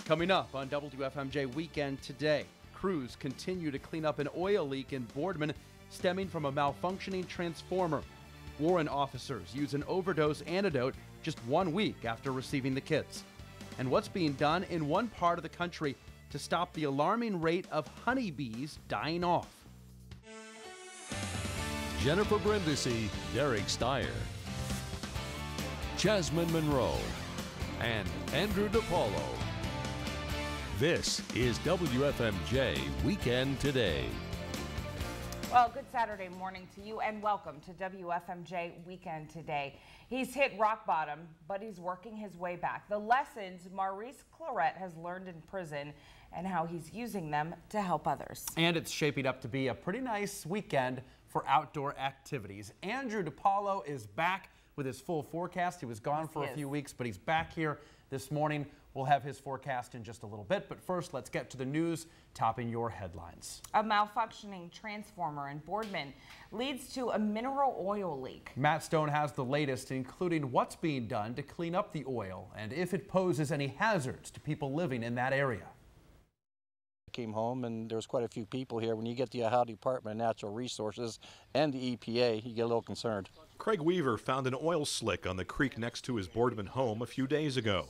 Coming up on WFMJ Weekend Today, crews continue to clean up an oil leak in Boardman stemming from a malfunctioning transformer. Warren officers use an overdose antidote just 1 week after receiving the kits. And what's being done in one part of the country to stop the alarming rate of honeybees dying off. Jennifer Brindisi, Derek Steyer, Jasmine Monroe, and Andrew DePaulo. This is WFMJ Weekend Today. Well, good Saturday morning to you and welcome to WFMJ Weekend Today. He's hit rock bottom, but he's working his way back. The lessons Maurice Claret has learned in prison and how he's using them to help others. And it's shaping up to be a pretty nice weekend for outdoor activities. Andrew DePaulo is back with his full forecast. He was gone for a few weeks, but he's back here this morning. We'll have his forecast in just a little bit, but first let's get to the news topping your headlines. A malfunctioning transformer in Boardman leads to a mineral oil leak. Matt Stone has the latest, including what's being done to clean up the oil and if it poses any hazards to people living in that area. I came home and there was quite a few people here. When you get the Ohio Department of Natural Resources and the EPA, you get a little concerned. Craig Weaver found an oil slick on the creek next to his Boardman home a few days ago.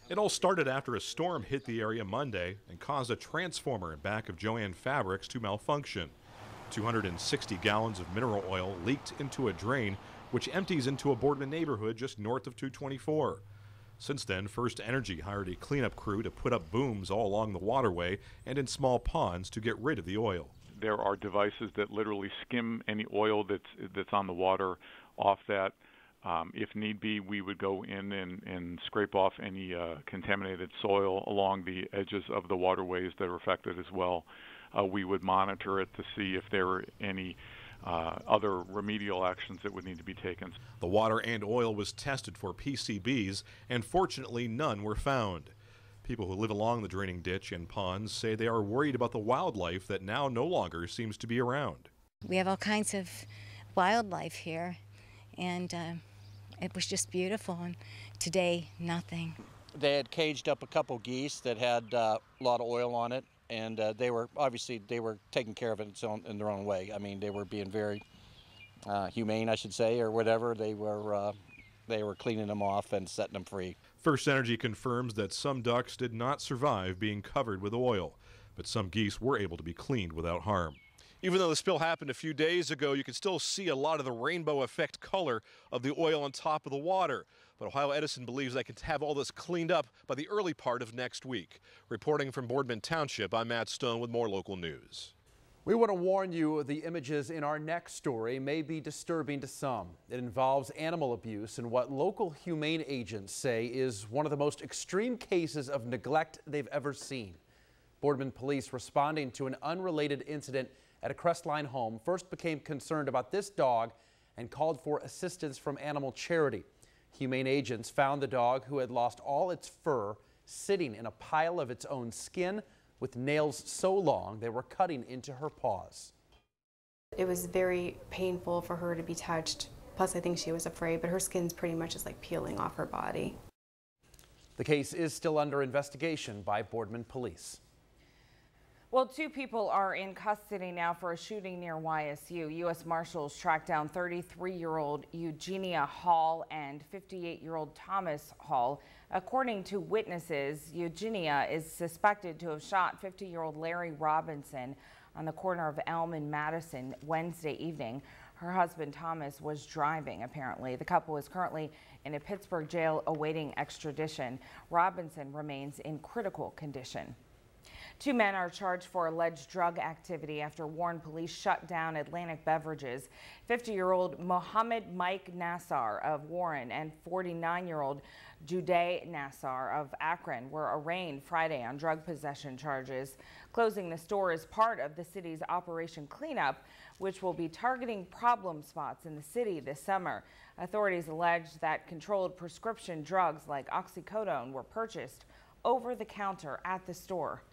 It all started after a storm hit the area Monday and caused a transformer in back of Joann Fabrics to malfunction. 260 gallons of mineral oil leaked into a drain, which empties into a Boardman neighborhood just north of 224. Since then, First Energy hired a cleanup crew to put up booms all along the waterway and in small ponds to get rid of the oil. There are devices that literally skim any oil that's on the water off that. If need be, we would go in and scrape off any contaminated soil along the edges of the waterways that are affected as well. We would monitor it to see if there were any other remedial actions that would need to be taken. The water and oil was tested for PCBs, and fortunately none were found. People who live along the draining ditch and ponds say they are worried about the wildlife that now no longer seems to be around. We have all kinds of wildlife here, and it was just beautiful, and today, nothing. They had caged up a couple geese that had a lot of oil on it, and they were taking care of it in their own way. I mean, they were being very humane, I should say, or whatever. They were cleaning them off and setting them free. First Energy confirms that some ducks did not survive being covered with oil, but some geese were able to be cleaned without harm. Even though the spill happened a few days ago, you can still see a lot of the rainbow effect color of the oil on top of the water. But Ohio Edison believes they can have all this cleaned up by the early part of next week. Reporting from Boardman Township, I'm Matt Stone with more local news. We want to warn you the images in our next story may be disturbing to some. It involves animal abuse and what local humane agents say is one of the most extreme cases of neglect they've ever seen. Boardman police responding to an unrelated incident at a Crestline home first became concerned about this dog and called for assistance from Animal Charity. Humane agents found the dog, who had lost all its fur, sitting in a pile of its own skin with nails so long they were cutting into her paws. It was very painful for her to be touched. Plus, I think she was afraid, but her skin's pretty much just like peeling off her body. The case is still under investigation by Boardman police. Well, 2 people are in custody now for a shooting near YSU. U.S. Marshals tracked down 33-year-old Eugenia Hall and 58-year-old Thomas Hall. According to witnesses, Eugenia is suspected to have shot 50-year-old Larry Robinson on the corner of Elm and Madison Wednesday evening. Her husband Thomas was driving, apparently. The couple is currently in a Pittsburgh jail awaiting extradition. Robinson remains in critical condition. 2 men are charged for alleged drug activity after Warren police shut down Atlantic Beverages. 50-year-old Mohammed Mike Nassar of Warren and 49-year-old Juday Nassar of Akron were arraigned Friday on drug possession charges. Closing the store is part of the city's Operation Cleanup, which will be targeting problem spots in the city this summer. Authorities allege that controlled prescription drugs like oxycodone were purchased over the counter at the store.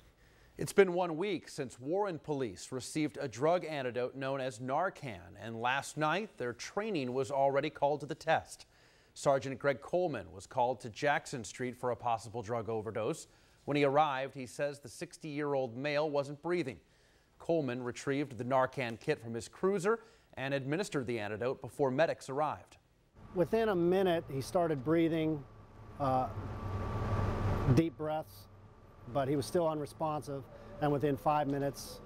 It's been 1 week since Warren police received a drug antidote known as Narcan, and last night their training was already called to the test. Sergeant Greg Coleman was called to Jackson Street for a possible drug overdose. When he arrived, he says the 60-year-old male wasn't breathing. Coleman retrieved the Narcan kit from his cruiser and administered the antidote before medics arrived. Within a minute, he started breathing deep breaths, but he was still unresponsive. And within 5 minutes,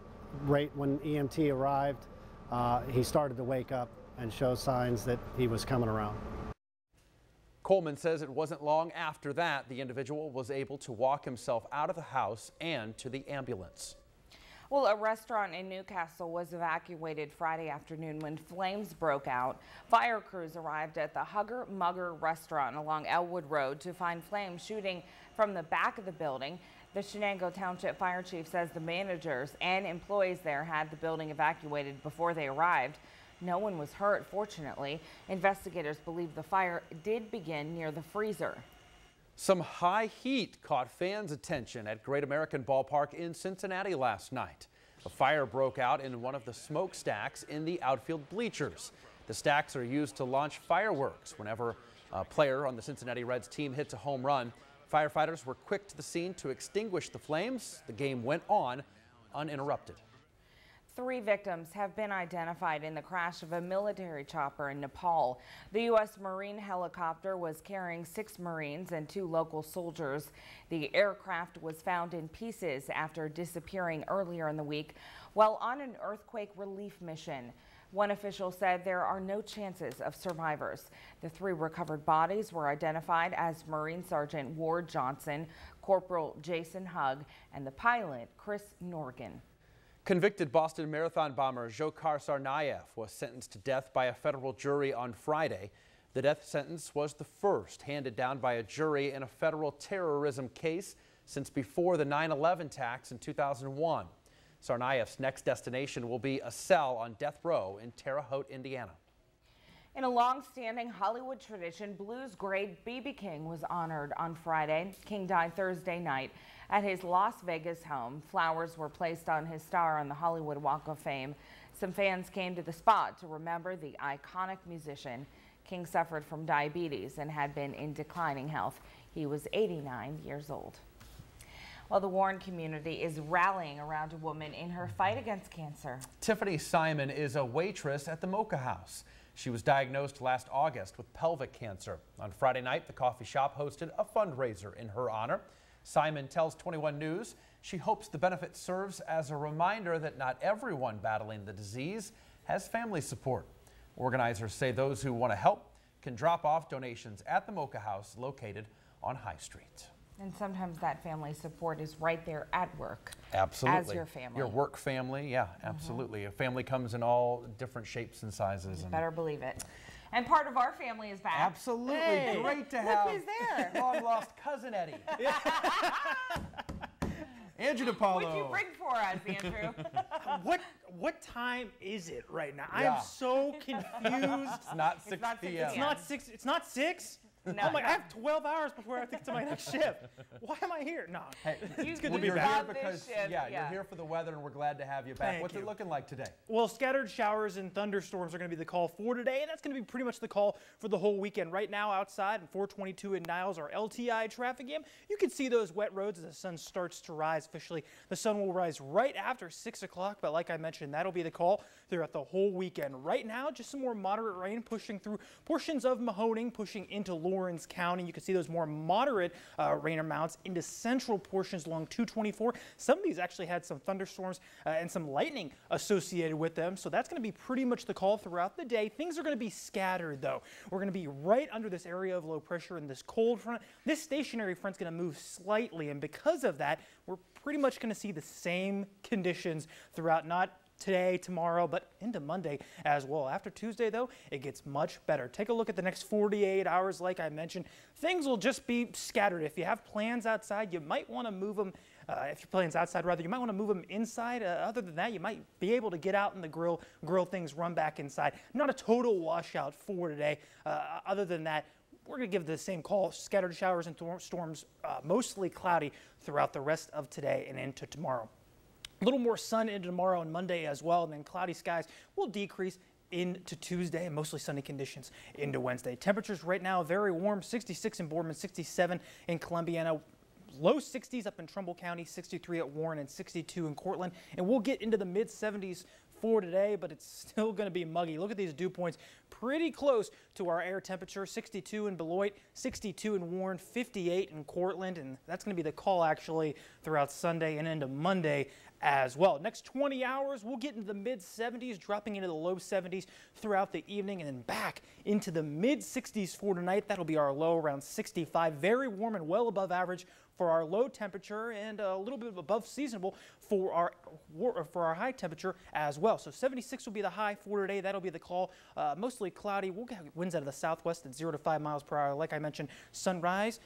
right when EMT arrived, he started to wake up and show signs that he was coming around. Coleman says it wasn't long after that the individual was able to walk himself out of the house and to the ambulance. Well, a restaurant in Newcastle was evacuated Friday afternoon when flames broke out. Fire crews arrived at the Hugger Mugger restaurant along Elwood Road to find flames shooting from the back of the building. The Shenango Township Fire Chief says the managers and employees there had the building evacuated before they arrived. No one was hurt, fortunately. Investigators believe the fire did begin near the freezer. Some high heat caught fans' attention at Great American Ballpark in Cincinnati last night. A fire broke out in one of the smokestacks in the outfield bleachers. The stacks are used to launch fireworks whenever a player on the Cincinnati Reds team hits a home run. Firefighters were quick to the scene to extinguish the flames. The game went on uninterrupted. 3 victims have been identified in the crash of a military chopper in Nepal. The U.S. Marine helicopter was carrying 6 Marines and 2 local soldiers. The aircraft was found in pieces after disappearing earlier in the week while on an earthquake relief mission. One official said there are no chances of survivors. The 3 recovered bodies were identified as Marine Sergeant Ward Johnson, Corporal Jason Hugg, and the pilot, Krs Norgan. Convicted Boston Marathon bomber Dzhokhar Tsarnaev was sentenced to death by a federal jury on Friday. The death sentence was the first handed down by a jury in a federal terrorism case since before the 9/11 attacks in 2001. Tsarnaev's next destination will be a cell on death row in Terre Haute, Indiana. In a long-standing Hollywood tradition, blues great B.B. King was honored on Friday. King died Thursday night at his Las Vegas home. Flowers were placed on his star on the Hollywood Walk of Fame. Some fans came to the spot to remember the iconic musician. King suffered from diabetes and had been in declining health. He was 89 years old. Well, the Warren community is rallying around a woman in her fight against cancer. Tiffany Simon is a waitress at the Mocha House. She was diagnosed last August with pelvic cancer. On Friday night, the coffee shop hosted a fundraiser in her honor. Simon tells 21 News she hopes the benefit serves as a reminder that not everyone battling the disease has family support. Organizers say those who want to help can drop off donations at the Mocha House located on High Street. And sometimes that family support is right there at work. Absolutely. As your family. Your work family, yeah, absolutely. A family comes in all different shapes and sizes. You better believe it. And part of our family is back. Absolutely. Hey, great to have. Look who's there. Long lost cousin Eddie. Andrew DePaulo. What'd you bring for us, Andrew? What time is it right now? Yeah. I am so confused. It's not 6 p.m. It's not 6. It's not 6. No, I'm like, I have 12 hours before I have to get to my next shift. Why am I here? No, Hey, it's good to well, be you're back. here because you're here for the weather, and we're glad to have you back. Thank What's you. it looking like today? Well, scattered showers and thunderstorms are going to be the call for today, and that's going to be pretty much the call for the whole weekend. Right now, outside, 422 in Niles, our LTI traffic jam. You can see those wet roads as the sun starts to rise officially. The sun will rise right after 6 o'clock, but like I mentioned, that'll be the call throughout the whole weekend. Right now, just some more moderate rain pushing through portions of Mahoning, pushing into Lawrence County. You can see those more moderate rain amounts into central portions along 224. Some of these actually had some thunderstorms and some lightning associated with them, so that's going to be pretty much the call throughout the day. Things are going to be scattered, though. We're going to be right under this area of low pressure in this cold front. This stationary front's going to move slightly, and because of that, we're pretty much going to see the same conditions throughout, not today, tomorrow, but into Monday as well. After Tuesday, though, it gets much better. Take a look at the next 48 hours. Like I mentioned, things will just be scattered. If you have plans outside, you might want to move them. If your plans outside, rather, you might want to move them inside. Other than that, you might be able to get out in the grill things, run back inside. Not a total washout for today. Other than that, we're going to give the same call. Scattered showers and storms, mostly cloudy throughout the rest of today and into tomorrow. A little more sun into tomorrow and Monday as well, and then cloudy skies will decrease into Tuesday and mostly sunny conditions into Wednesday. Temperatures right now very warm, 66 in Boardman, 67 in Columbiana. low 60s up in Trumbull County, 63 at Warren, and 62 in Cortland. And we'll get into the mid 70s for today, but it's still going to be muggy. Look at these dew points, pretty close to our air temperature. 62 in Beloit, 62 in Warren, 58 in Cortland, and that's going to be the call actually throughout Sunday and into Monday as well. Next 20 hours, we'll get into the mid 70s, dropping into the low 70s throughout the evening, and then back into the mid 60s for tonight. That'll be our low around 65. Very warm and well above average for our low temperature, and a little bit above seasonable for our high temperature as well. So 76 will be the high for today. That'll be the call. Mostly cloudy. We'll get winds out of the southwest at 0 to 5 miles per hour. Like I mentioned, sunrise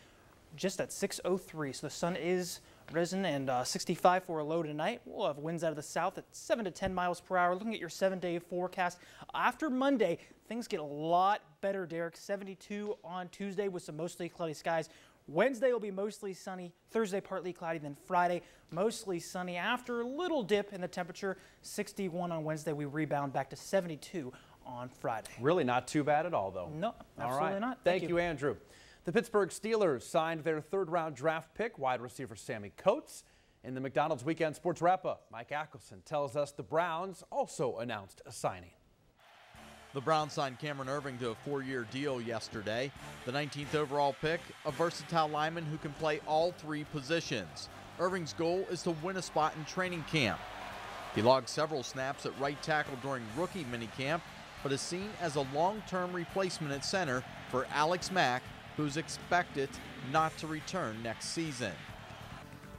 just at 6:03. So the sun is risen, and 65 for a low tonight. We'll have winds out of the south at 7 to 10 miles per hour. Looking at your 7-day forecast, after Monday, things get a lot better, Derek. 72 on Tuesday with some mostly cloudy skies. Wednesday will be mostly sunny, Thursday partly cloudy, then Friday mostly sunny. After a little dip in the temperature, 61 on Wednesday, we rebound back to 72 on Friday. Really not too bad at all, though. No, absolutely not. Thank you, Andrew. The Pittsburgh Steelers signed their third-round draft pick, wide receiver Sammy Coates. In the McDonald's Weekend Sports Wrap-Up, Mike Ackelson tells us the Browns also announced a signing. The Browns signed Cameron Irving to a 4-year deal yesterday. The 19th overall pick, a versatile lineman who can play all 3 positions. Irving's goal is to win a spot in training camp. He logged several snaps at right tackle during rookie minicamp, but is seen as a long-term replacement at center for Alex Mack, who's expected not to return next season.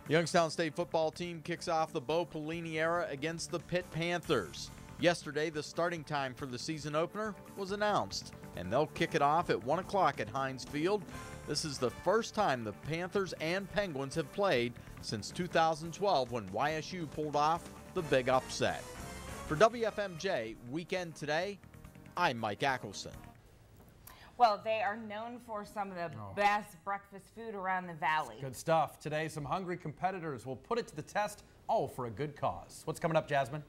The Youngstown State football team kicks off the Bo Pelini era against the Pitt Panthers. Yesterday, the starting time for the season opener was announced, and they'll kick it off at 1 o'clock at Heinz Field. This is the first time the Panthers and Penguins have played since 2012 when YSU pulled off the big upset. For WFMJ Weekend Today, I'm Mike Ackelson. Well, they are known for some of the best breakfast food around the valley. Good stuff. Today, some hungry competitors will put it to the test, all for a good cause. What's coming up, Jasmine?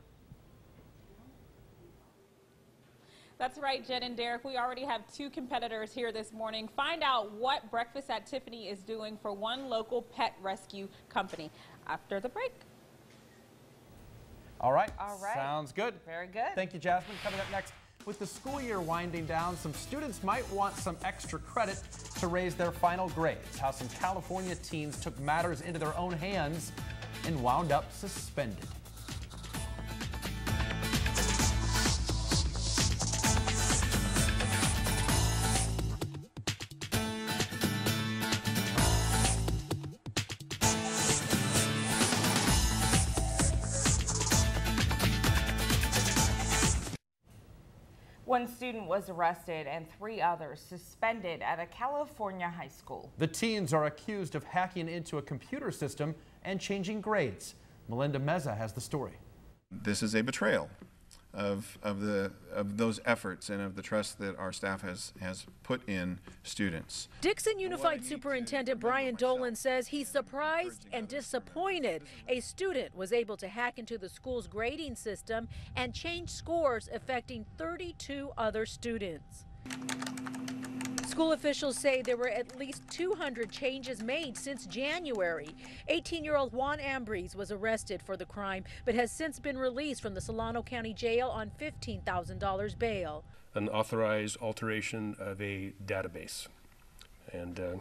That's right, Jen and Derek. We already have 2 competitors here this morning. Find out what Breakfast at Tiffany is doing for one local pet rescue company after the break. All right. Sounds good. Very good. Thank you, Jasmine. Coming up next, with the school year winding down, some students might want some extra credit to raise their final grades. How some California teens took matters into their own hands and wound up suspended. One student was arrested and 3 others suspended at a California high school. The teens are accused of hacking into a computer system and changing grades. Melinda Meza has the story. This is a betrayal of those efforts and of the trust that our staff has put in students. Dixon Unified Superintendent Brian Dolan says he's surprised and disappointed a student was able to hack into the school's grading system and change scores affecting 32 other students. School officials say there were at least 200 changes made since January. 18-year-old Juan Ambrose was arrested for the crime, but has since been released from the Solano County Jail on $15,000 bail. An authorized alteration of a database, and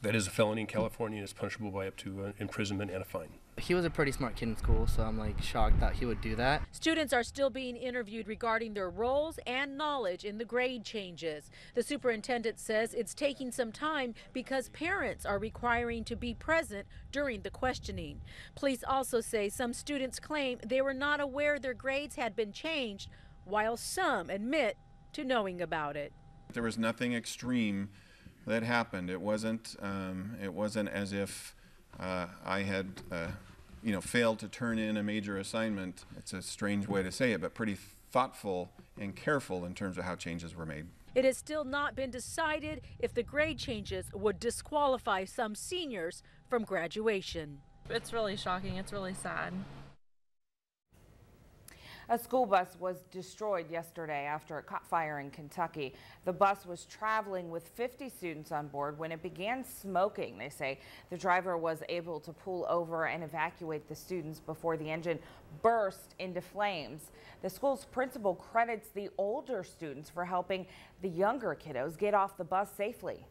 that is a felony in California and is punishable by up to imprisonment and a fine. He was a pretty smart kid in school, so I'm shocked that he would do that. Students are still being interviewed regarding their roles and knowledge in the grade changes. The superintendent says it's taking some time because parents are requiring to be present during the questioning. Police also say some students claim they were not aware their grades had been changed, while some admit to knowing about it. There was nothing extreme that happened. It wasn't as if I had failed to turn in a major assignment. It's a strange way to say it, but pretty thoughtful and careful in terms of how changes were made. It has still not been decided if the grade changes would disqualify some seniors from graduation. It's really shocking. It's really sad. A school bus was destroyed yesterday after it caught fire in Kentucky. The bus was traveling with 50 students on board when it began smoking. They say the driver was able to pull over and evacuate the students before the engine burst into flames. The school's principal credits the older students for helping the younger kiddos get off the bus safely.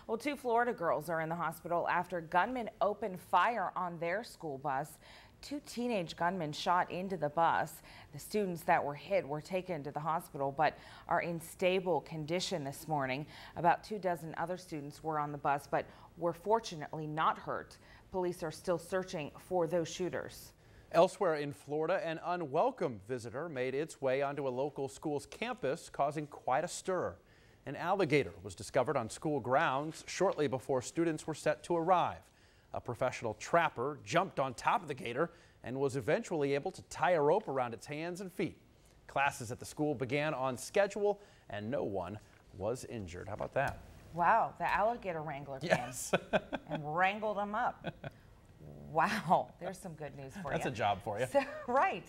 Well, 2 Florida girls are in the hospital after gunmen opened fire on their school bus. 2 teenage gunmen shot into the bus. The students that were hit were taken to the hospital but are in stable condition this morning. About 24 other students were on the bus but were fortunately not hurt. Police are still searching for those shooters. Elsewhere in Florida, an unwelcome visitor made its way onto a local school's campus, causing quite a stir. An alligator was discovered on school grounds shortly before students were set to arrive. A professional trapper jumped on top of the gator and was eventually able to tie a rope around its hands and feet. Classes at the school began on schedule and no one was injured. How about that? Wow, the alligator wrangler came and wrangled them up. Wow, there's some good news for you. That's a job for you. So, right.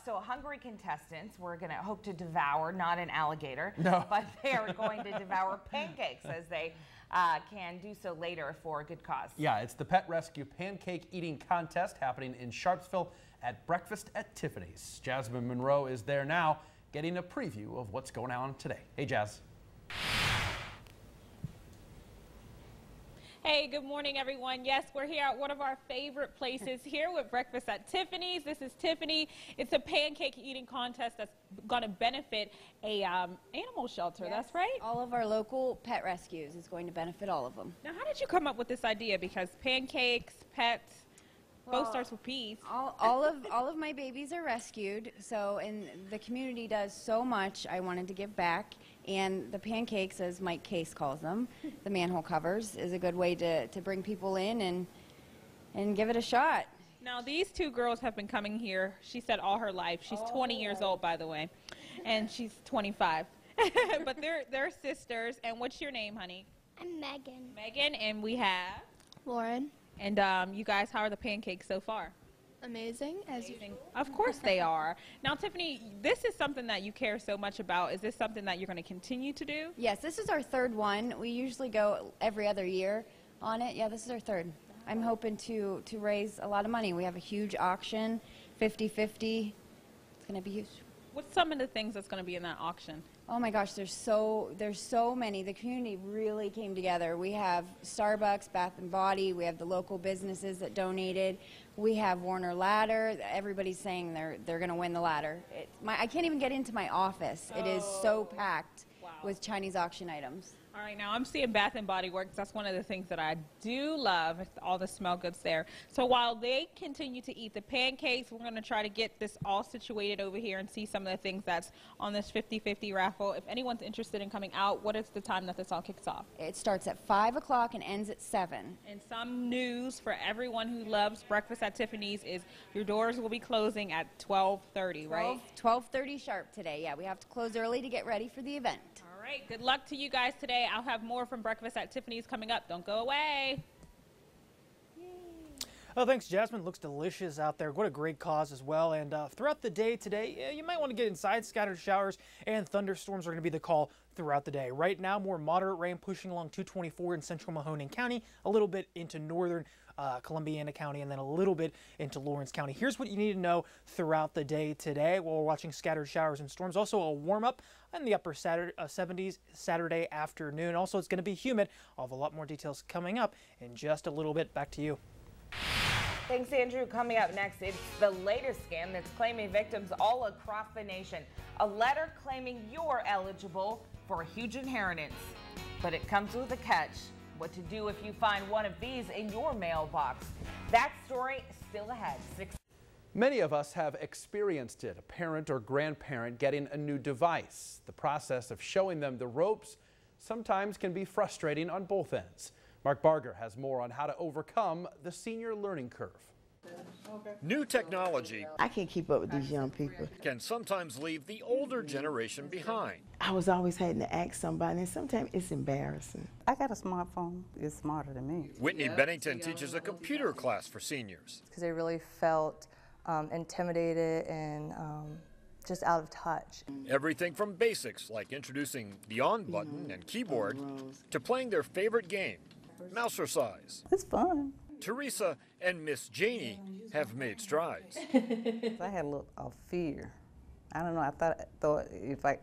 So hungry contestants, we're going to hope to devour, not an alligator, but they are going to devour pancakes as they can do so later for a good cause. Yeah, it's the Pet Rescue Pancake Eating Contest happening in Sharpsville at Breakfast at Tiffany's. Jasmine Monroe is there now getting a preview of what's going on today. Hey, Jazz. Hey, good morning, everyone. Yes, we're here at one of our favorite places here with Breakfast at Tiffany's. This is Tiffany. It's a pancake eating contest that's going to benefit a animal shelter. Yes. That's right. All of our local pet rescues is going to benefit all of them. Now, how did you come up with this idea? Because pancakes, pets, both starts with P's. All of my babies are rescued, so and the community does so much. I wanted to give back, and the pancakes, as Mike Case calls them, the manhole covers, is a good way to bring people in and give it a shot. Now, these 2 girls have been coming here, she said, all her life. She's 20 years old, by the way, and she's 25. But they're sisters. And what's your name, honey? I'm Megan. Megan, and we have? Lauren. And you guys, how are the pancakes so far? Amazing, as usual. Of course they are. Now, Tiffany, this is something that you care so much about. Is this something that you're going to continue to do? Yes, this is our 3rd one. We usually go every other year on it. Yeah, this is our 3rd. I'm hoping to raise a lot of money. We have a huge auction, 50-50. It's going to be huge. What's some of the things that's going to be in that auction? Oh my gosh, there's so many. The community really came together. We have Starbucks, Bath and Body. We have the local businesses that donated. We have Warner Ladder. Everybody's saying they're going to win the ladder. I can't even get into my office. It is so packed with Chinese auction items. All right, now I'm seeing Bath and Body Works. That's one of the things that I do love, all the smell goods there. So while they continue to eat the pancakes, we're going to try to get this all situated over here and see some of the things that's on this 50-50 raffle. If anyone's interested in coming out, what is the time that this all kicks off? It starts at 5 o'clock and ends at 7. And some news for everyone who loves Breakfast at Tiffany's is your doors will be closing at 12:30, right? 12:30 sharp today. Yeah, we have to close early to get ready for the event. All right, good luck to you guys today. I'll have more from Breakfast at Tiffany's coming up. Don't go away. Oh, thanks, Jasmine. Looks delicious out there. What a great cause as well. And throughout the day today, you might want to get inside. Scattered showers and thunderstorms are going to be the call throughout the day. Right now, more moderate rain pushing along 224 in central Mahoning County, a little bit into northern Columbiana County, and then a little bit into Lawrence County. Here's what you need to know throughout the day today while we're watching scattered showers and storms. Also a warm up in the upper 70s Saturday afternoon. Also, it's going to be humid. I'll have a lot more details coming up in just a little bit. Back to you. Thanks, Andrew. Coming up next, it's the latest scam that's claiming victims all across the nation. A letter claiming you're eligible for a huge inheritance. But it comes with a catch. What to do if you find one of these in your mailbox. That story still ahead. Many of us have experienced it, a parent or grandparent getting a new device. The process of showing them the ropes sometimes can be frustrating on both ends. Mark Barger has more on how to overcome the senior learning curve. New technology, I can't keep up with these young people, can sometimes leave the older generation behind. I was always having to ask somebody, and sometimes it's embarrassing. I got a smartphone. It's smarter than me. Whitney Bennington teaches a computer class for seniors. Because they really felt intimidated and just out of touch. Everything from basics like introducing the on button and keyboard to playing their favorite game, Mousercise. It's fun. Teresa and Miss Janie have made strides. I had a little fear. I don't know, I thought if I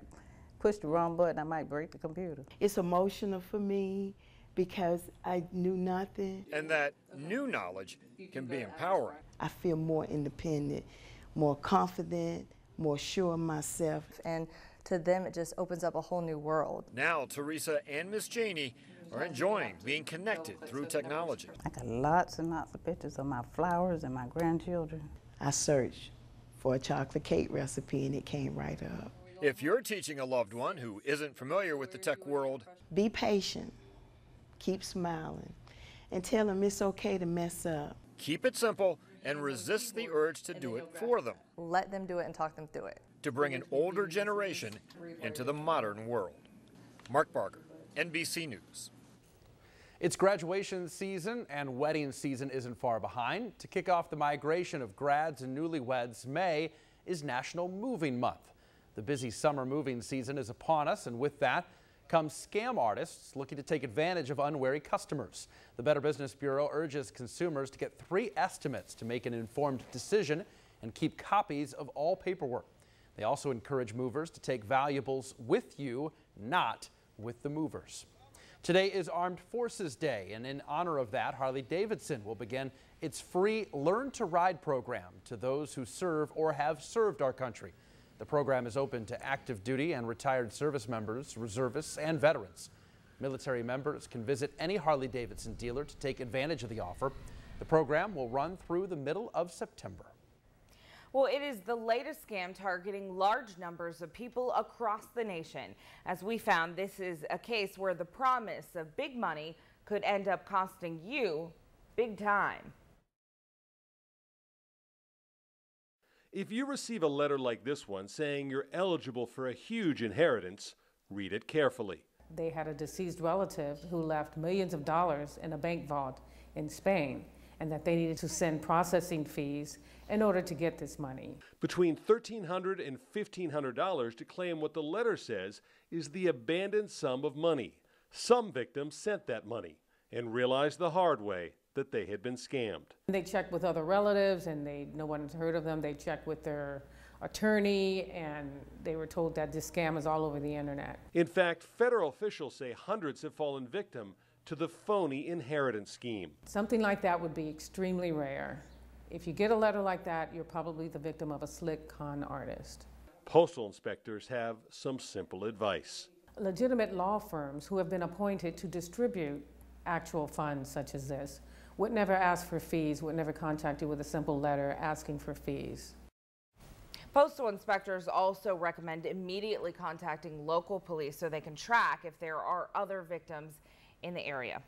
pushed the wrong button, I might break the computer. It's emotional for me because I knew nothing. And that new knowledge can be empowering. I feel more independent, more confident, more sure of myself. And to them, it just opens up a whole new world. Now, Teresa and Miss Janie are enjoying being connected through technology. I got lots and lots of pictures of my flowers and my grandchildren. I searched for a chocolate cake recipe and it came right up. If you're teaching a loved one who isn't familiar with the tech world, be patient, keep smiling, and tell them it's okay to mess up. Keep it simple and resist the urge to do it for them. Let them do it and talk them through it. To bring an older generation into the modern world. Mark Barker, NBC News. It's graduation season and wedding season isn't far behind. To kick off the migration of grads and newlyweds, May is National Moving Month. The busy summer moving season is upon us, and with that comes scam artists looking to take advantage of unwary customers. The Better Business Bureau urges consumers to get 3 estimates to make an informed decision and keep copies of all paperwork. They also encourage movers to take valuables with you, not with the movers. Today is Armed Forces Day, and in honor of that, Harley-Davidson will begin its free Learn to Ride program to those who serve or have served our country. The program is open to active duty and retired service members, reservists, and veterans. Military members can visit any Harley-Davidson dealer to take advantage of the offer. The program will run through the middle of September. Well, it is the latest scam targeting large numbers of people across the nation. As we found, this is a case where the promise of big money could end up costing you big time. If you receive a letter like this one saying you're eligible for a huge inheritance, read it carefully. They had a deceased relative who left millions of dollars in a bank vault in Spain, and that they needed to send processing fees in order to get this money. Between $1,300 and $1,500 to claim what the letter says is the abandoned sum of money. Some victims sent that money and realized the hard way that they had been scammed. They checked with other relatives and no one had heard of them. They checked with their attorney and they were told that this scam is all over the internet. In fact, federal officials say hundreds have fallen victim to the phony inheritance scheme. Something like that would be extremely rare. If you get a letter like that, you're probably the victim of a slick con artist. Postal inspectors have some simple advice. Legitimate law firms who have been appointed to distribute actual funds such as this would never ask for fees, would never contact you with a simple letter asking for fees. Postal inspectors also recommend immediately contacting local police so they can track if there are other victims in the area.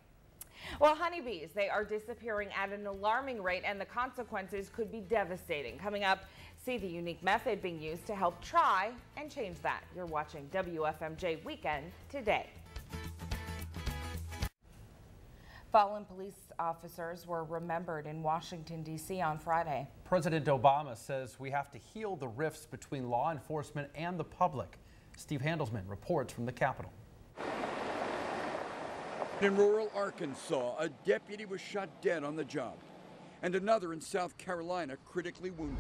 Well, honeybees, they are disappearing at an alarming rate, and the consequences could be devastating. Coming up, see the unique method being used to help try and change that. You're watching WFMJ Weekend Today. Fallen police officers were remembered in Washington, D.C. on Friday. President Obama says we have to heal the rifts between law enforcement and the public. Steve Handelsman reports from the Capitol. In rural Arkansas, a deputy was shot dead on the job, and another in South Carolina critically wounded.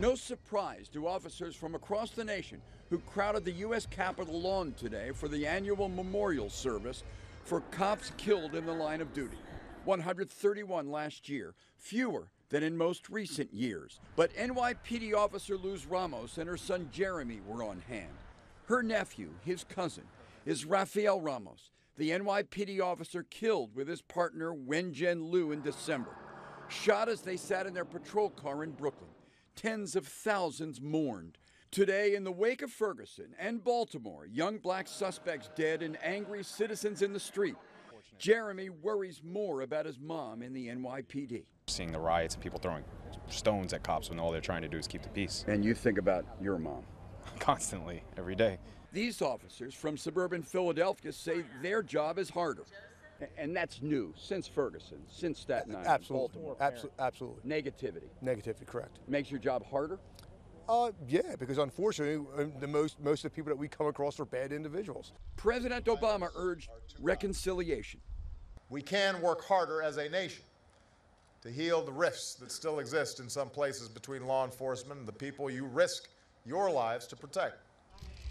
No surprise to officers from across the nation who crowded the U.S. Capitol lawn today for the annual memorial service for cops killed in the line of duty. 131 last year, fewer than in most recent years. But NYPD officer Luz Ramos and her son Jeremy were on hand. Her nephew, his cousin, is Rafael Ramos, the NYPD officer killed with his partner Wenjen Liu in December. Shot as they sat in their patrol car in Brooklyn. Tens of thousands mourned. Today, in the wake of Ferguson and Baltimore, young black suspects dead and angry citizens in the street. Jeremy worries more about his mom in the NYPD. Seeing the riots and people throwing stones at cops when all they're trying to do is keep the peace. And you think about your mom? Constantly, every day. These officers from suburban Philadelphia say their job is harder. And that's new, since Ferguson, since Staten Island, Absolutely. Baltimore. Absolutely. Negativity. Negativity, correct. Makes your job harder? Yeah, because unfortunately, most of the people that we come across are bad individuals. President Obama urged reconciliation. We can work harder as a nation to heal the rifts that still exist in some places between law enforcement and the people you risk your lives to protect.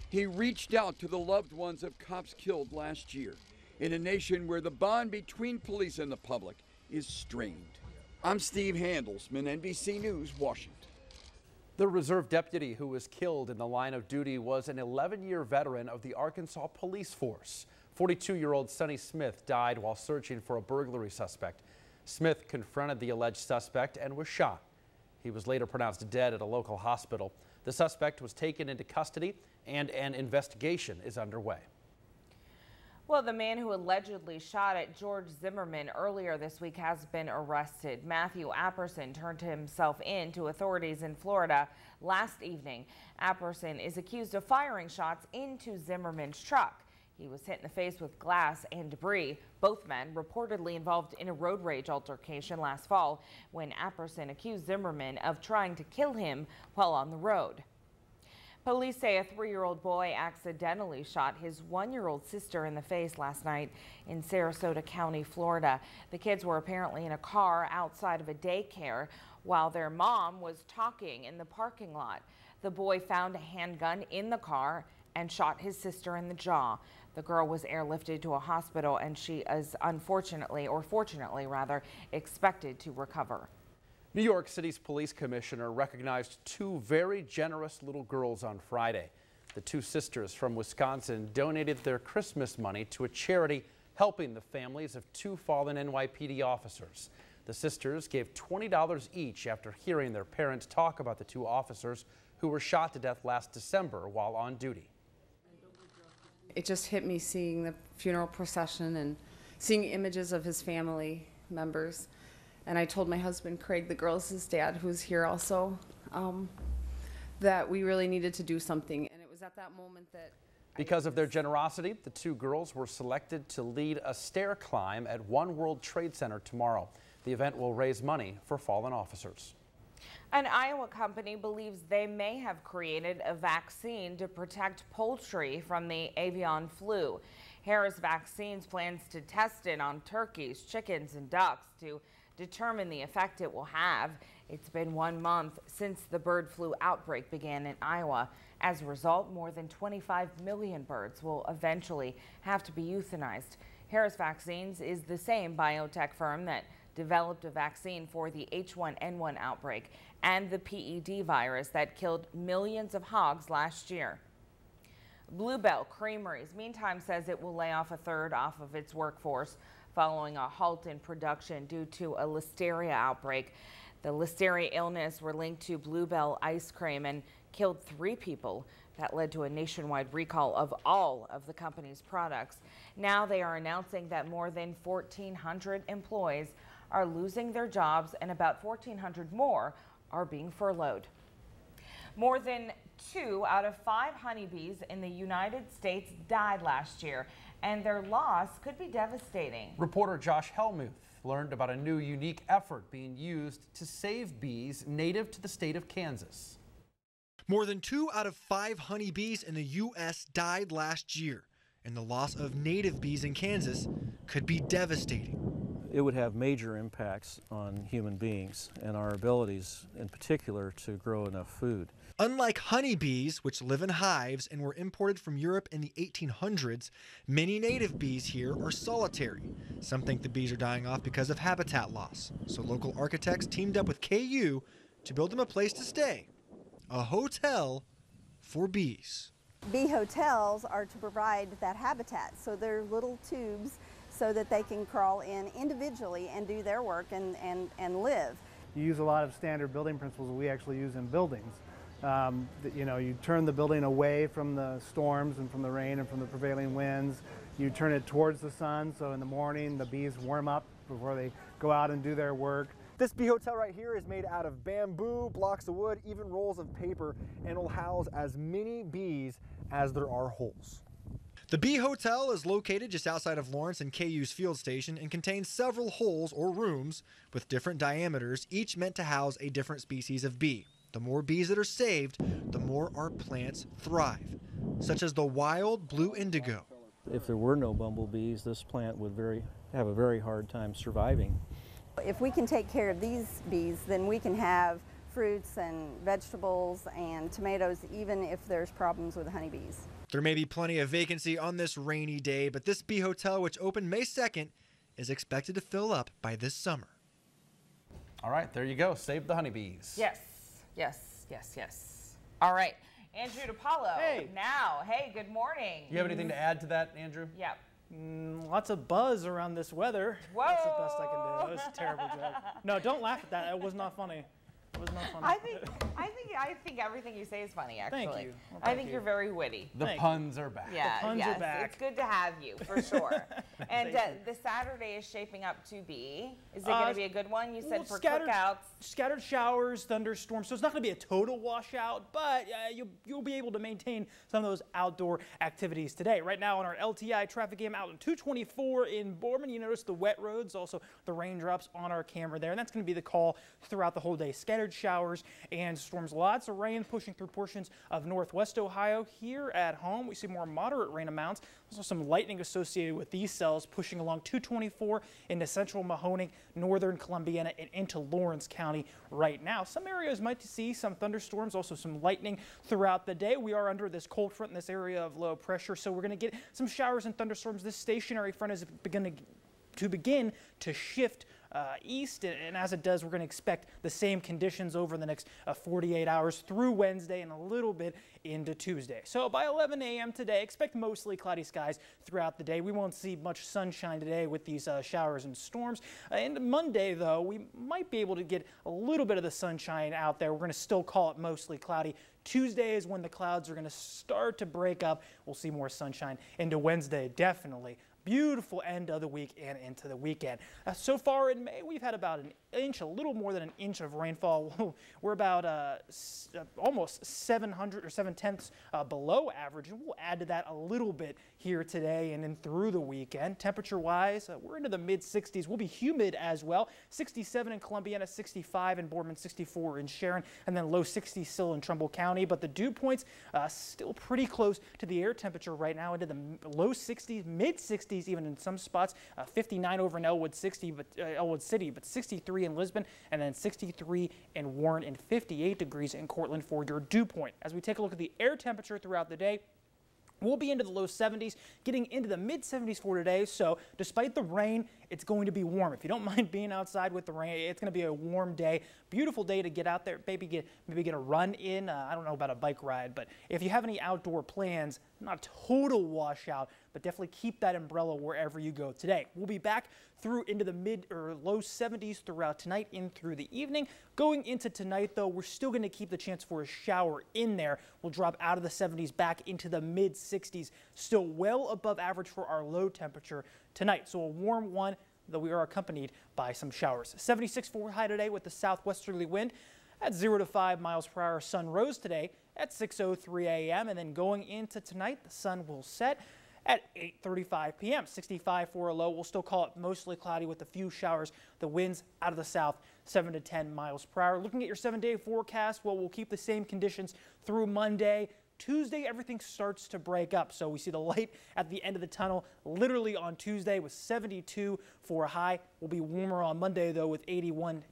He reached out to the loved ones of cops killed last year in a nation where the bond between police and the public is strained. I'm Steve Handelsman, NBC News, Washington. The reserve deputy who was killed in the line of duty was an 11-year veteran of the Arkansas Police Force. 42-year-old Sonny Smith died while searching for a burglary suspect. Smith confronted the alleged suspect and was shot. He was later pronounced dead at a local hospital. The suspect was taken into custody and an investigation is underway. Well, the man who allegedly shot at George Zimmerman earlier this week has been arrested. Matthew Apperson turned himself in to authorities in Florida last evening. Apperson is accused of firing shots into Zimmerman's truck. He was hit in the face with glass and debris. Both men reportedly involved in a road rage altercation last fall when Apperson accused Zimmerman of trying to kill him while on the road. Police say a 3-year-old boy accidentally shot his 1-year-old sister in the face last night in Sarasota County, Florida. The kids were apparently in a car outside of a daycare while their mom was talking in the parking lot. The boy found a handgun in the car and shot his sister in the jaw. The girl was airlifted to a hospital and she is fortunately expected to recover. New York City's police commissioner recognized 2 very generous little girls on Friday. The 2 sisters from Wisconsin donated their Christmas money to a charity helping the families of 2 fallen NYPD officers. The sisters gave $20 each after hearing their parents talk about the 2 officers who were shot to death last December while on duty. It just hit me seeing the funeral procession and seeing images of his family members. And I told my husband, Craig, the girls' dad, who's here also, that we really needed to do something. And it was at that moment that... Because of their generosity, the 2 girls were selected to lead a stair climb at One World Trade Center tomorrow. The event will raise money for fallen officers. An Iowa company believes they may have created a vaccine to protect poultry from the avian flu. Harris Vaccines plans to test it on turkeys, chickens, and ducks to determine the effect it will have. It's been 1 month since the bird flu outbreak began in Iowa. As a result, more than 25 million birds will eventually have to be euthanized. Harris Vaccines is the same biotech firm that developed a vaccine for the H1N1 outbreak and the PED virus that killed millions of hogs last year. Bluebell Creameries, meantime, says it will lay off 1/3 of its workforce following a halt in production due to a listeria outbreak. The listeria illness were linked to Bluebell ice cream and killed 3 people. That led to a nationwide recall of all of the company's products. Now they are announcing that more than 1,400 employees are losing their jobs and about 1,400 more are being furloughed. More than 2 out of 5 honeybees in the United States died last year, and their loss could be devastating. Reporter Josh Helmuth learned about a new unique effort being used to save bees native to the state of Kansas. More than 2 out of 5 honeybees in the U.S. died last year, and the loss of native bees in Kansas could be devastating. It would have major impacts on human beings and our abilities, in particular, to grow enough food. Unlike honeybees, which live in hives and were imported from Europe in the 1800s, many native bees here are solitary. Some think the bees are dying off because of habitat loss, so local architects teamed up with KU to build them a place to stay, a hotel for bees. Bee hotels are to provide that habitat, so they're little tubes so that they can crawl in individually and do their work and live. You use a lot of standard building principles that we actually use in buildings. You turn the building away from the storms and from the rain and from the prevailing winds. You turn it towards the sun, so in the morning the bees warm up before they go out and do their work. This bee hotel right here is made out of bamboo, blocks of wood, even rolls of paper, and will house as many bees as there are holes. The Bee Hotel is located just outside of Lawrence and KU's field station and contains several holes or rooms with different diameters, each meant to house a different species of bee. The more bees that are saved, the more our plants thrive, such as the wild blue indigo. If there were no bumblebees, this plant would have a very hard time surviving. If we can take care of these bees, then we can have fruits and vegetables and tomatoes, even if there's problems with honeybees. There may be plenty of vacancy on this rainy day, but this bee hotel, which opened May 2nd, is expected to fill up by this summer. All right, there you go. Save the honeybees. Yes, yes, yes, yes. All right, Andrew DePaulo. Hey. Now, hey, good morning. You have anything to add to that, Andrew? Yeah. Lots of buzz around this weather. Whoa. That's the best I can do. That was a terrible joke. No, don't laugh at that. It was not funny. It was not funny. I think everything you say is funny, actually. Thank you. Well, I think you're very witty. The puns are back. Yeah, the puns yes, are back. It's good to have you, for sure. And the Saturday is shaping up to be. Is it going to be a good one? You said for cookouts. Scattered showers, thunderstorms. So it's not going to be a total washout, but you'll be able to maintain some of those outdoor activities today. Right now on our LTI traffic cam out on 224 in Boardman, you notice the wet roads, also the raindrops on our camera there. And that's going to be the call throughout the whole day. Scattered showers and storms. Lots of rain pushing through portions of northwest Ohio. Here at home, we see more moderate rain amounts. Also some lightning associated with these cells pushing along 224 into central Mahoning, northern Columbiana, and into Lawrence County right now. Some areas might see some thunderstorms, also some lightning throughout the day. We are under this cold front in this area of low pressure, so we're going to get some showers and thunderstorms. This stationary front is begin to shift east, and as it does, we're going to expect the same conditions over the next 48 hours through Wednesday and a little bit into Tuesday. So by 11 a.m. today, expect mostly cloudy skies throughout the day. We won't see much sunshine today with these showers and storms. And Monday, though, we might be able to get a little bit of the sunshine out there. We're going to still call it mostly cloudy. Tuesday is when the clouds are going to start to break up. We'll see more sunshine into Wednesday, definitely. Beautiful end of the week and into the weekend. So far in May, we've had about an inch, a little more than an inch of rainfall. We're about almost 700 or 7/10 below average, and we'll add to that a little bit here today and then through the weekend. Temperature-wise, we're into the mid-60s. We'll be humid as well. 67 in Columbiana, 65 in Boardman, 64 in Sharon, and then low 60s still in Trumbull County. But the dew points still pretty close to the air temperature right now, into the low 60s, mid-60s even in some spots. 59 over in Elwood City, but 63 in Lisbon, and then 63 in Warren, and 58 degrees in Cortland for your dew point. As we take a look at the air temperature throughout the day, we'll be into the low 70s, getting into the mid 70s for today. So despite the rain, it's going to be warm. If you don't mind being outside with the rain, it's going to be a warm day. Beautiful day to get out there, maybe get a run in. I don't know about a bike ride, but if you have any outdoor plans, not total washout, but definitely keep that umbrella wherever you go today. We'll be back through into the mid or low 70s throughout tonight in through the evening. Going into tonight, though, we're still going to keep the chance for a shower in there. We'll drop out of the 70s back into the mid 60s, still well above average for our low temperature tonight. So a warm one, though we are accompanied by some showers. 76 for high today with the southwesterly wind at 0 to 5 miles per hour. Sun rose today at 6:03 a.m. and then going into tonight, the sun will set at 8:35 p.m. 65 for a low. We'll still call it mostly cloudy with a few showers. The winds out of the south, 7 to 10 miles per hour. Looking at your 7-day forecast, well, we'll keep the same conditions through Monday. Tuesday, everything starts to break up. So we see the light at the end of the tunnel literally on Tuesday with 72 for a high. We'll be warmer on Monday, though, with 81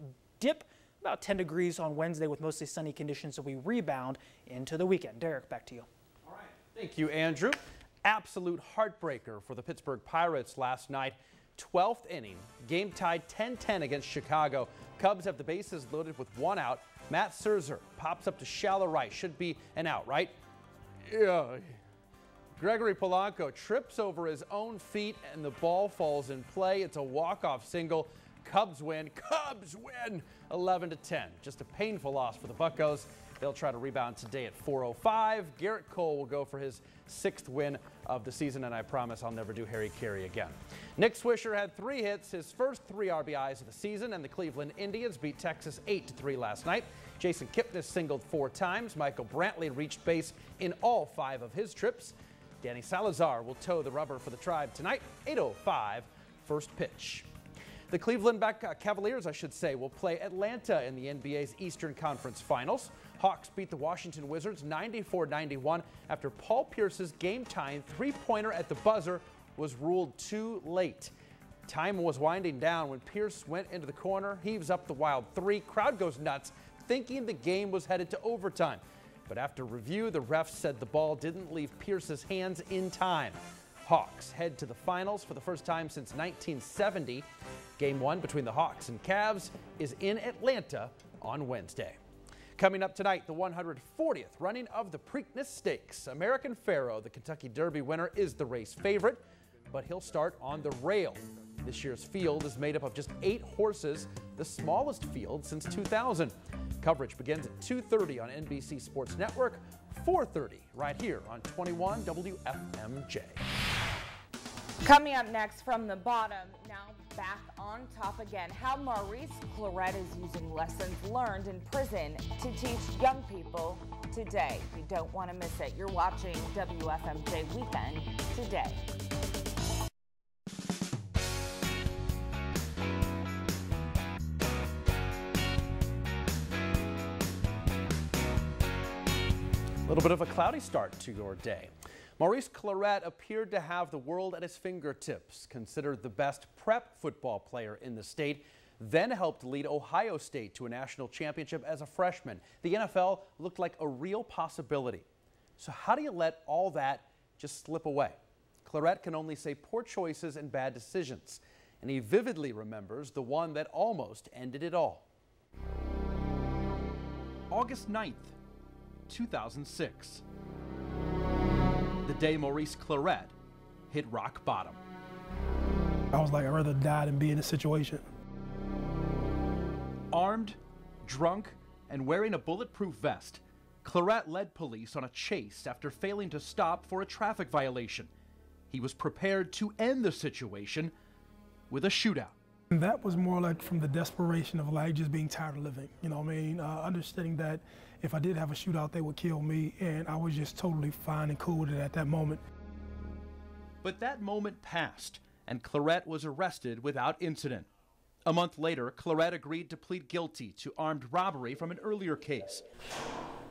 dip. About 10 degrees on Wednesday with mostly sunny conditions, so we rebound into the weekend. Derek, back to you. All right. Thank you, Andrew. Absolute heartbreaker for the Pittsburgh Pirates last night. 12th inning, game tied 10-10 against Chicago. Cubs have the bases loaded with one out. Matt Scherzer pops up to shallow right. Should be an out, right? Yeah. Gregory Polanco trips over his own feet and the ball falls in play. It's a walk-off single. Cubs win. Cubs win 11-10. Just a painful loss for the Buccos. They'll try to rebound today at 4:05. Garrett Cole will go for his 6th win of the season, and I promise I'll never do Harry Carey again. Nick Swisher had 3 hits, his first 3 RBIs of the season, and the Cleveland Indians beat Texas 8-3 last night. Jason Kipnis singled 4 times. Michael Brantley reached base in all 5 of his trips. Danny Salazar will toe the rubber for the Tribe tonight, 8:05, first pitch. The Cleveland Cavaliers, will play Atlanta in the NBA's Eastern Conference Finals. Hawks beat the Washington Wizards 94-91 after Paul Pierce's game-tying three-pointer at the buzzer was ruled too late. Time was winding down when Pierce went into the corner, heaves up the wild three. Crowd goes nuts, thinking the game was headed to overtime. But after review, the refs said the ball didn't leave Pierce's hands in time. Hawks head to the finals for the first time since 1970. Game 1 between the Hawks and Cavs is in Atlanta on Wednesday. Coming up tonight, the 140th running of the Preakness Stakes. American Pharoah, the Kentucky Derby winner, is the race favorite, but he'll start on the rail. This year's field is made up of just 8 horses, the smallest field since 2000. Coverage begins at 2:30 on NBC Sports Network, 4:30 right here on 21 WFMJ. Coming up next, from the bottom, now back on top again, how Maurice Clarett is using lessons learned in prison to teach young people today. You don't want to miss it. You're watching WFMJ Weekend Today. A little bit of a cloudy start to your day. Maurice Clarett appeared to have the world at his fingertips, considered the best prep football player in the state, then helped lead Ohio State to a national championship as a freshman. The NFL looked like a real possibility. So how do you let all that just slip away? Clarett can only say poor choices and bad decisions, and he vividly remembers the one that almost ended it all. August 9th, 2006. The day Maurice Clarett hit rock bottom. I was like, I'd rather die than be in this situation. Armed, drunk, and wearing a bulletproof vest, Clarett led police on a chase after failing to stop for a traffic violation. He was prepared to end the situation with a shootout. And that was more like from the desperation of like just being tired of living, you know what I mean? Understanding that if I did have a shootout, they would kill me, and I was just totally fine and cool with it at that moment. But that moment passed, and Clarett was arrested without incident. A month later, Clarett agreed to plead guilty to armed robbery from an earlier case.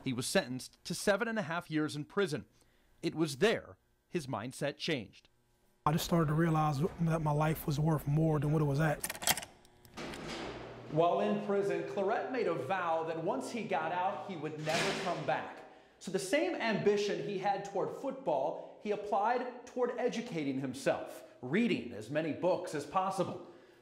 He was sentenced to 7.5 years in prison. It was there his mindset changed. I just started to realize that my life was worth more than what it was at. While in prison, Clarett made a vow that once he got out, he would never come back. So the same ambition he had toward football, he applied toward educating himself, reading as many books as possible.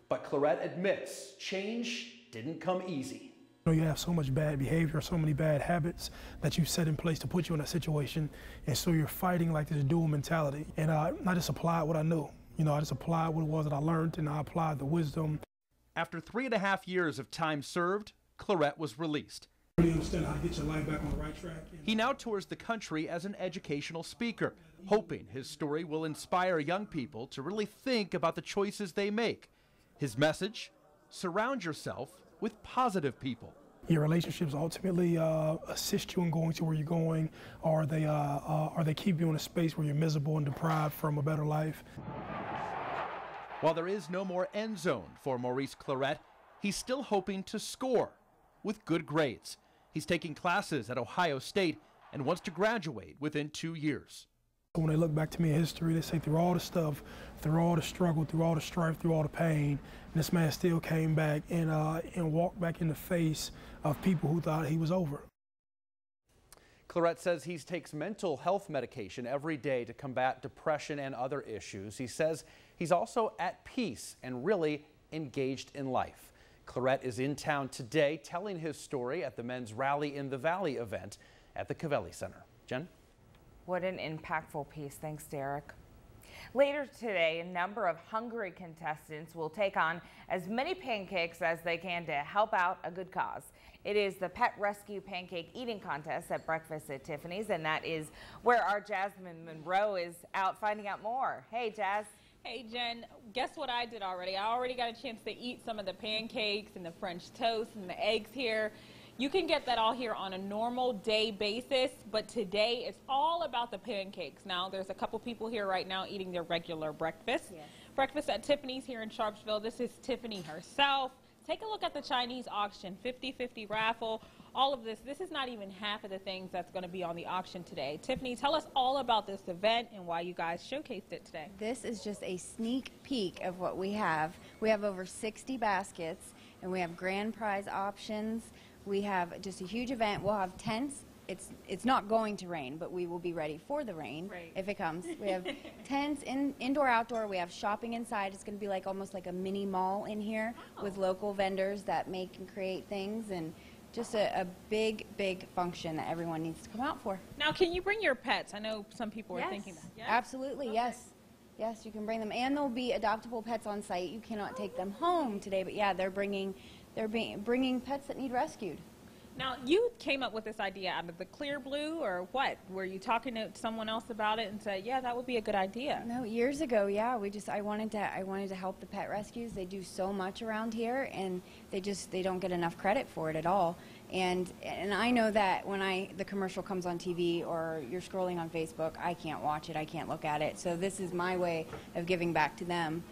But Clarett admits change didn't come easy. You know, you have so much bad behavior, so many bad habits that you set in place to put you in that situation, and so you're fighting like this dual mentality. And I just applied what I knew. You know, I just applied what it was that I learned, and I applied the wisdom. After 3.5 years of time served, Clarett was released. You understand how to get your life back on the right track. He now tours the country as an educational speaker, hoping his story will inspire young people to really think about the choices they make. His message: surround yourself with positive people. Your relationships ultimately assist you in going to where you're going, or they keep you in a space where you're miserable and deprived from a better life. While there is no more end zone for Maurice Clarett, he's still hoping to score with good grades. He's taking classes at Ohio State and wants to graduate within 2 years. When they look back to me in history, they say through all the stuff, through all the struggle, through all the strife, through all the pain, this man still came back and walked back in the face of people who thought he was over. Clarett says he takes mental health medication every day to combat depression and other issues. He says he's also at peace and really engaged in life. Clarett is in town today telling his story at the Men's Rally in the Valley event at the Covelli Center. Jen? What an impactful piece. Thanks, Derek. Later today, a number of hungry contestants will take on as many pancakes as they can to help out a good cause. It is the Pet Rescue Pancake Eating Contest at Breakfast at Tiffany's, and that is where our Jasmine Monroe is out finding out more. Hey, Jazz. Hey, Jen, guess what I did already? I already got a chance to eat some of the pancakes and the French toast and the eggs here. You can get that all here on a normal day basis, but today it's all about the pancakes. Now, there's a couple people here right now eating their regular breakfast. Yes. Breakfast at Tiffany's here in Sharpsville. This is Tiffany herself. Take a look at the Chinese auction, 50-50 raffle, all of this. This is not even half of the things that's going to be on the auction today. Tiffany, tell us all about this event and why you guys showcased it today. This is just a sneak peek of what we have. We have over 60 baskets, and we have grand prize options. We have just a huge event. We'll have tents. It's not going to rain, but we will be ready for the rain if it comes. We have tents, indoor, outdoor. We have shopping inside. It's going to be like almost like a mini mall in here with local vendors that make and create things, and just a big, big function that everyone needs to come out for. Now, can you bring your pets? I know some people are thinking that. Yes, absolutely, yes. Yes, you can bring them, and there'll be adoptable pets on site. You cannot take them home today, but yeah, they're bringing pets that need rescued. Now, you came up with this idea out of the clear blue, or what? Were you talking to someone else about it and said, yeah, that would be a good idea? No, years ago, yeah. I wanted to help the pet rescues. They do so much around here, and they don't get enough credit for it at all. And I know that when the commercial comes on TV or you're scrolling on Facebook, I can't watch it, I can't look at it. So this is my way of giving back to them.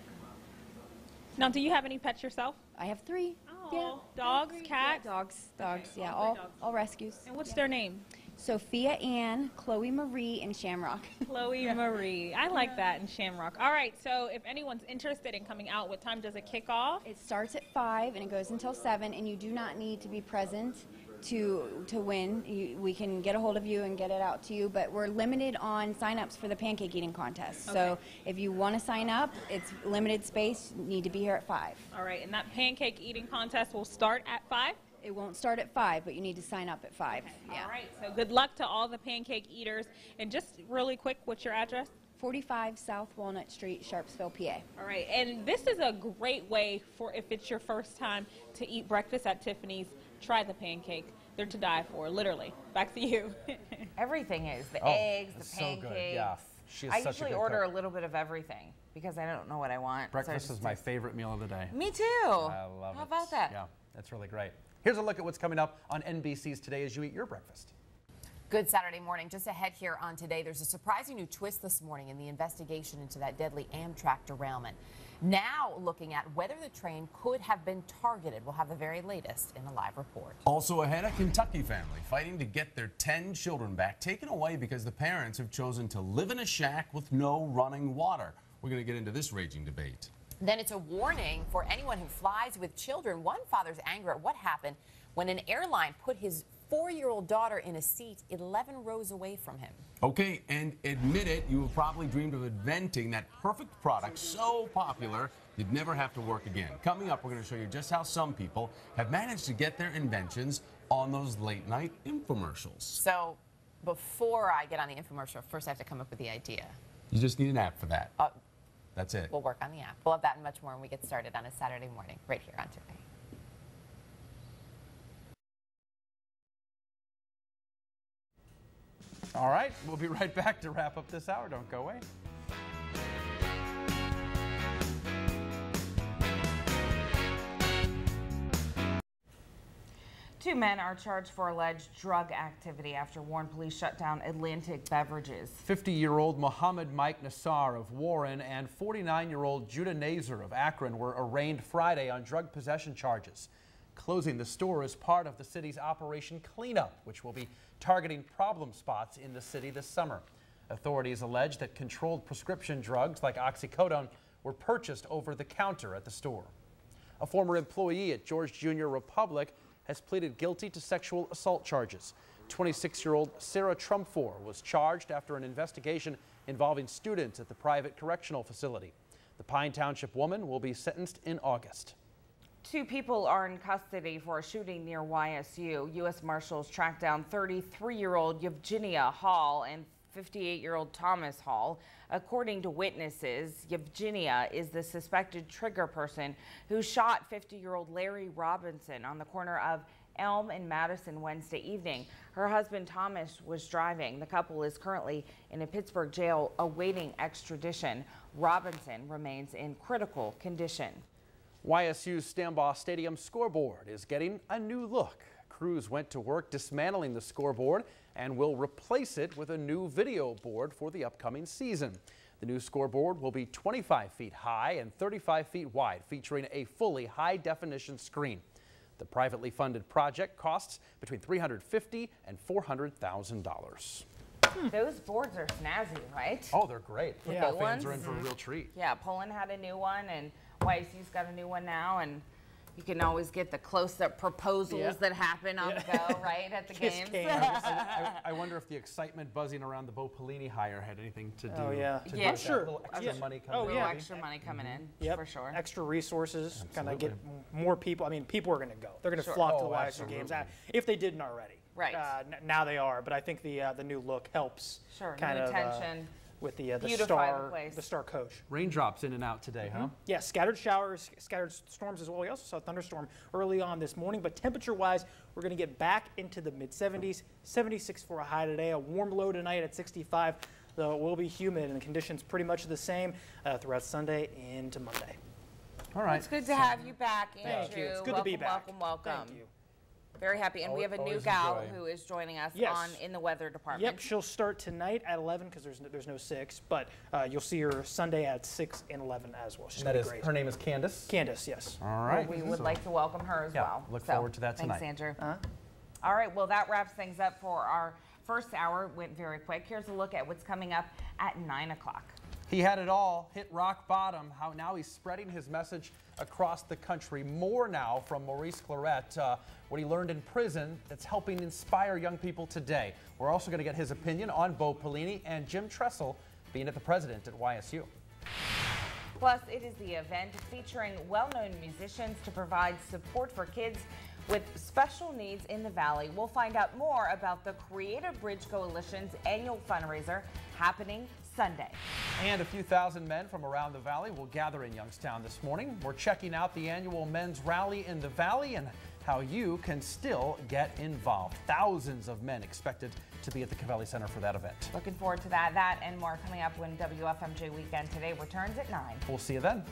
Now, do you have any pets yourself? I have 3. Yeah. Dogs, cats? Yeah, dogs, Okay, yeah, all rescues. And what's their name? Sophia Ann, Chloe Marie, and Shamrock. Chloe Marie. I like that, and Shamrock. All right, so if anyone's interested in coming out, what time does it kick off? It starts at 5 and it goes until 7, and you do not need to be present to win. We can get a hold of you and get it out to you, but we're limited on sign-ups for the pancake eating contest. Okay. So if you want to sign up, it's limited space. You need to be here at 5. All right, and that pancake eating contest will start at 5? It won't start at 5, but you need to sign up at 5. Okay. Yeah. All right, so good luck to all the pancake eaters. And just really quick, what's your address? 45 South Walnut Street, Sharpsville, PA. All right, and this is a great way for, if it's your first time to eat breakfast at Tiffany's, try the pancake. They're to die for, literally. Back to you. Everything is. The eggs, the pancakes. So good. Yeah. I usually order a little bit of everything because I don't know what I want. Breakfast is my favorite meal of the day. Me too. I love it. How about that? Yeah, that's really great. Here's a look at what's coming up on NBC's Today as you eat your breakfast. Good Saturday morning. Just ahead here on Today, there's a surprising new twist this morning in the investigation into that deadly Amtrak derailment. Now looking at whether the train could have been targeted. We'll have the very latest in a live report. Also ahead, a Kentucky family fighting to get their 10 children back, taken away because the parents have chosen to live in a shack with no running water. We're going to get into this raging debate. Then it's a warning for anyone who flies with children. One father's anger at what happened when an airline put his 4-year-old daughter in a seat 11 rows away from him. Okay, and admit it, you have probably dreamed of inventing that perfect product so popular you'd never have to work again. Coming up, we're going to show you just how some people have managed to get their inventions on those late-night infomercials. So before I get on the infomercial, first I have to come up with the idea. You just need an app for that. That's it. We'll work on the app. We'll have that and much more when we get started on a Saturday morning right here on Today. All right, we'll be right back to wrap up this hour. Don't go away. Two men are charged for alleged drug activity after Warren police shut down Atlantic Beverages. 50-year-old Mohammed Mike Nassar of Warren and 49-year-old Judah Nazer of Akron were arraigned Friday on drug possession charges. Closing the store is part of the city's Operation Cleanup, which will be targeting problem spots in the city this summer. Authorities allege that controlled prescription drugs like oxycodone were purchased over the counter at the store. A former employee at George Junior Republic has pleaded guilty to sexual assault charges. 26-year-old Sarah Trumfor was charged after an investigation involving students at the private correctional facility. The Pine Township woman will be sentenced in August. 2 people are in custody for a shooting near YSU. U.S. Marshals tracked down 33-year-old Yevgenia Hall and 58-year-old Thomas Hall. According to witnesses, Yevgenia is the suspected trigger person who shot 50-year-old Larry Robinson on the corner of Elm and Madison Wednesday evening. Her husband Thomas was driving. The couple is currently in a Pittsburgh jail awaiting extradition. Robinson remains in critical condition. YSU's Stambaugh Stadium scoreboard is getting a new look. Crews went to work dismantling the scoreboard and will replace it with a new video board for the upcoming season. The new scoreboard will be 25 feet high and 35 feet wide, featuring a fully high-definition screen. The privately funded project costs between $350,000 and $400,000. Those boards are snazzy, right? Oh, they're great. Yeah. Football fans are in for a real treat. Yeah, Poland had a new one, and YSU's got a new one now, and you can always get the close-up proposals that happen on the go, right, at the games. I wonder if the excitement buzzing around the Bo Pelini hire had anything to do. Do with sure. that little extra money coming in. A little extra money coming in, for sure. Extra resources, kind of get more people. I mean, people are going to go. They're going to flock to the YSU games if they didn't already. Right. Now they are, but I think the new look helps. Kind new of attention. With the star coach. Raindrops in and out today, huh? Yeah, scattered showers, scattered storms as well. We also saw a thunderstorm early on this morning, but temperature-wise, we're going to get back into the mid-70s, 76 for a high today, a warm low tonight at 65, though it will be humid and the conditions pretty much the same throughout Sunday into Monday. All right. It's good to have you back, Andrew. Thank you. It's good to be back. Welcome. Thank you. Very happy, and we have a new gal who is joining us in the weather department. Yep, she'll start tonight at 11 because there's no 6, but you'll see her Sunday at 6 and 11 as well. She's That is, great. her name is Candace? Candace, yes. All right. Well, we would like to welcome her as well. Look forward to that tonight. Thanks, Andrew. All right, well, that wraps things up for our first hour. Went very quick. Here's a look at what's coming up at 9 o'clock. He had it all, hit rock bottom. How now he's spreading his message across the country. More now from Maurice Claret, what he learned in prison that's helping inspire young people today. We're also going to get his opinion on Bo Pelini and Jim Tressel being at the president at YSU. Plus, it is the event featuring well-known musicians to provide support for kids with special needs in the Valley. We'll find out more about the Creative Bridge Coalition's annual fundraiser happening Sunday. And a few thousand men from around the Valley will gather in Youngstown this morning. We're checking out the annual men's rally in the Valley and how you can still get involved. Thousands of men expected to be at the Covelli Center for that event. Looking forward to that and more coming up when WFMJ Weekend Today returns at 9. We'll see you then.